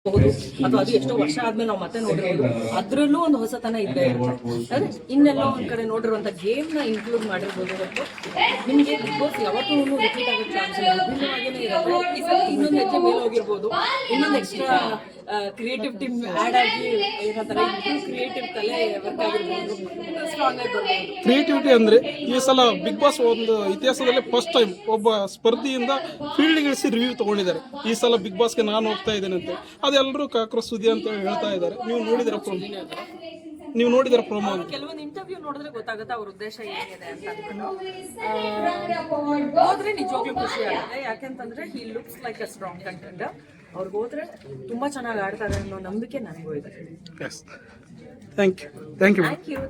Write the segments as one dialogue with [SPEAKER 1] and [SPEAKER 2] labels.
[SPEAKER 1] ಅಥವಾ ಅದು ಎಷ್ಟೋ ವರ್ಷ ಆದ್ಮೇಲೆ ನಾವು ಮತ್ತೆ ನೋಡಿರೋದು, ಅದ್ರಲ್ಲೂ ಒಂದು ಹೊಸತನ ಇದ್ದೇ ಇರುತ್ತೆ. ಅದೇ ಇನ್ನೆಲ್ಲೋ ಒಂದ್ ಕಡೆ ನೋಡಿರುವಂತ ಗೇಮ್ ನ ಇನ್ಕ್ಲೂಡ್ ಮಾಡಿರ್ಬೋದು ಹೊರತು ನಿಮ್ಗೆ ಬಿಗ್ ಬಾಸ್ ಯಾವತ್ತೂ ರಿಪೀಟ್ ಆಗೋ ಚಾನ್ಸ್ ಇಲ್ಲ. ವಿಭಿನ್ನವಾಗಿನೇ ಇರುತ್ತೆ. ಈ ಸಲ ಇನ್ನೊಂದು ಹೆಜ್ಜೆ ಮೇಲೆ ಹೋಗಿರ್ಬೋದು, ಇನ್ನೊಂದು ಎಕ್ಸ್ಟ್ರಾ ಕ್ರಿಯೇಟಿವ್ ಟೀಮ್ ಆಡ್ ಆಗಿ ಏನಂತಾರೆ ಕ್ರಿಯೇಟಿವ್ ಕಲೆ ವರ್ಕ್ ಆಗಿರ್ಬೋದು, ಸ್ಟ್ರಾಂಗ್ ಆಗಿ ಬರ್ಬೋದು.
[SPEAKER 2] ಕ್ರಿಯೇಟಿವಿಟಿ ಅಂದ್ರೆ ಈ ಸಲ ಬಿಗ್ ಬಾಸ್ ಒಂದು ಇತಿಹಾಸದಲ್ಲಿ ಫಸ್ಟ್ ಟೈಮ್ ಒಬ್ಬ ಸ್ಪರ್ಧಿಯಿಂದ ಫೀಲ್ಡ್ ಇಳಿಸಿ ರಿವ್ಯೂ ತಗೊಂಡಿದ್ದಾರೆ. ಈ ಸಲ ಬಿಗ್ ಬಾಸ್ಗೆ ನಾನು ಹೋಗ್ತಾ ಇದ್ದೇನೆ ಅಂತ ಅದೆಲ್ಲರೂ ಕಾಕ್ರೋಚ್ ಸುದ್ದಿ ಅಂತ ಹೇಳ್ತಾ ಇದ್ದಾರೆ. ನೀವು ನೋಡಿದಿರ ಪ್ರೊಮೋ?
[SPEAKER 1] ಕೆಲವೊಂದು ಇಂಟರ್ವ್ಯೂ ನೋಡಿದ್ರೆ ಗೊತ್ತಾಗುತ್ತೆ ಅವ್ರ ಉದ್ದೇಶ ಏನಿದೆ ಅಂತ ಅಂದ್ಬಿಟ್ಟು. ಹೋದ್ರೆ ನಿಜವಾಗ್ಲೂ ಖುಷಿ ಆಗುತ್ತೆ, ಯಾಕೆಂತಂದ್ರೆ he looks like a strong contender. ಅವ್ರಿಗೆ ಹೋದ್ರೆ ತುಂಬಾ ಚೆನ್ನಾಗಿ ಆಡ್ತಾರೆ ಅನ್ನೋ ನಂಬಿಕೆ ನನಗೂ ಇದೆ.
[SPEAKER 2] Thank you.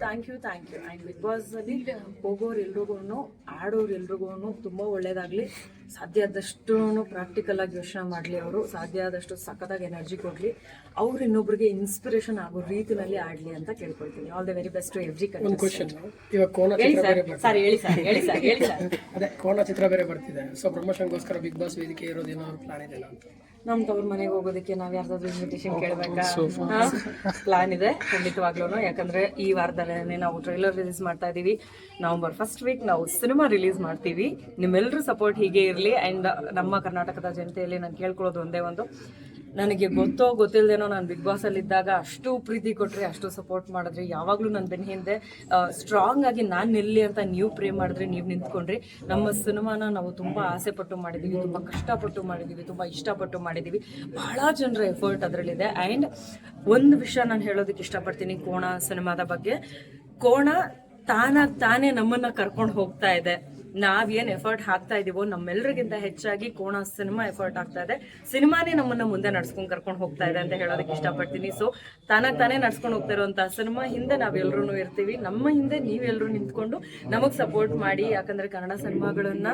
[SPEAKER 1] And Bigg Boss ಅಲ್ಲಿ ಹೋಗೋರು ಎಲ್ರಿಗೂ ಆಡೋರು ಎಲ್ರಿಗೂ ತುಂಬಾ ಒಳ್ಳೇದಾಗ್ಲಿ. ಸಾಧ್ಯ ಆದಷ್ಟು ಪ್ರಾಕ್ಟಿಕಲ್ ಆಗಿ ಯೋಚನೆ ಮಾಡಲಿ, ಅವರು ಸಾಧ್ಯ ಆದಷ್ಟು ಸಖತ್ತಾಗಿ ಎನರ್ಜಿ ಕೊಡ್ಲಿ, ಅವ್ರು ಇನ್ನೊಬ್ರಿಗೆ ಇನ್ಸ್ಪಿರೇಷನ್ ಆಗೋ ರೀತಿನಲ್ಲಿ ಆಡ್ಲಿ ಅಂತ ಕೇಳ್ಕೊಳ್ತೀನಿ. All the very best to every
[SPEAKER 3] question. ಇವಾಗ ಕೋಣ ಅದೇ ಕೋಣ ಚಿತ್ರ ಬೇರೆ ಬರ್ತಿದೆ, ಸೊ ಪ್ರಮೋಷನ್ಗೋಸ್ಕರ ಬಿಗ್ ಬಾಸ್ ವೇದಿಕೆ ಇರೋದು ಏನೋ ಪ್ಲಾನ್ ಇದೆ ಅಂತ.
[SPEAKER 1] ನಮ್ ತವ್ರ ಮನೆಗೆ ಹೋಗೋದಕ್ಕೆ ನಾವ್ ಯಾರ್ದಾದ್ರು ಇನ್ವಿಟೇಷನ್ ಕೇಳ್ಬೇಕಾ? ಪ್ಲಾನ್ ಇದೆ ಖಂಡಿತವಾಗ್ಲೂ. ಯಾಕಂದ್ರೆ ಈ ವಾರದಲ್ಲೇ ನಾವು ಟ್ರೈಲರ್ ರಿಲೀಸ್ ಮಾಡ್ತಾ ಇದೀವಿ. ನವೆಂಬರ್ ಫಸ್ಟ್ ವೀಕ್ ನಾವು ಸಿನಿಮಾ ರಿಲೀಸ್ ಮಾಡ್ತೀವಿ. ನಿಮ್ಮೆಲ್ಲರೂ ಸಪೋರ್ಟ್ ಹೀಗೆ ಇರಲಿ. ಅಂಡ್ ನಮ್ಮ ಕರ್ನಾಟಕದ ಜನತೆಯಲ್ಲಿ ನಾನು ಕೇಳ್ಕೊಳ್ಳೋದು ಒಂದೇ ಒಂದು, ನನಗೆ ಗೊತ್ತೋ ಗೊತ್ತಿಲ್ಲದೇನೋ ನಾನು ಬಿಗ್ ಬಾಸ್ ಅಲ್ಲಿ ಇದ್ದಾಗ ಅಷ್ಟು ಪ್ರೀತಿ ಕೊಟ್ರಿ, ಅಷ್ಟು ಸಪೋರ್ಟ್ ಮಾಡಿದ್ರಿ, ಯಾವಾಗ್ಲೂ ನನ್ನ ಬೆನ್ನ ಹಿಂದೆ ಸ್ಟ್ರಾಂಗ್ ಆಗಿ ನಾನು ನಿಲ್ಲಿ ಅಂತ ನೀವು ಪ್ರೇ ಮಾಡಿದ್ರಿ, ನೀವು ನಿಂತ್ಕೊಂಡ್ರಿ. ನಮ್ಮ ಸಿನಿಮಾನ ನಾವು ತುಂಬಾ ಆಸೆ ಪಟ್ಟು ಮಾಡಿದೀವಿ, ತುಂಬಾ ಕಷ್ಟಪಟ್ಟು ಮಾಡಿದೀವಿ, ತುಂಬಾ ಇಷ್ಟಪಟ್ಟು ಮಾಡಿದೀವಿ. ಬಹಳ ಜನರ ಎಫರ್ಟ್ ಅದರಲ್ಲಿದೆ. ಅಂಡ್ ಒಂದು ವಿಷಯ ನಾನು ಹೇಳೋದಕ್ಕೆ ಇಷ್ಟಪಡ್ತೀನಿ ಕೋಣ ಸಿನಿಮಾದ ಬಗ್ಗೆ. ಕೋಣ ತಾನೇ ನಮ್ಮನ್ನ ಕರ್ಕೊಂಡು ಹೋಗ್ತಾ ಇದೆ. ನಾವೇನ್ ಎಫರ್ಟ್ ಹಾಕ್ತಾ ಇದೀವೋ ನಮ್ಮೆಲ್ಲರಿಗಿಂತ ಹೆಚ್ಚಾಗಿ ಕೋಣ ಸಿನಿಮಾ ಎಫರ್ಟ್ ಆಗ್ತಾ ಇದೆ. ಸಿನಿಮಾನೇ ನಮ್ಮನ್ನ ಮುಂದೆ ನಡ್ಸ್ಕೊಂಡ್ ಕರ್ಕೊಂಡು ಹೋಗ್ತಾ ಇದೆ ಅಂತ ಹೇಳೋದಕ್ಕೆ ಇಷ್ಟಪಡ್ತೀನಿ. ಸೊ ತಾನೇ ನಡ್ಸ್ಕೊಂಡು ಹೋಗ್ತಾ ಇರುವಂತಹ ಸಿನಿಮಾ ಹಿಂದೆ ನಾವೆಲ್ಲರೂ ಇರ್ತೀವಿ. ನಮ್ಮ ಹಿಂದೆ ನೀವೆಲ್ಲರೂ ನಿಂತ್ಕೊಂಡು ನಮಗ್ ಸಪೋರ್ಟ್ ಮಾಡಿ. ಯಾಕಂದ್ರೆ ಕನ್ನಡ ಸಿನಿಮಾಗಳನ್ನ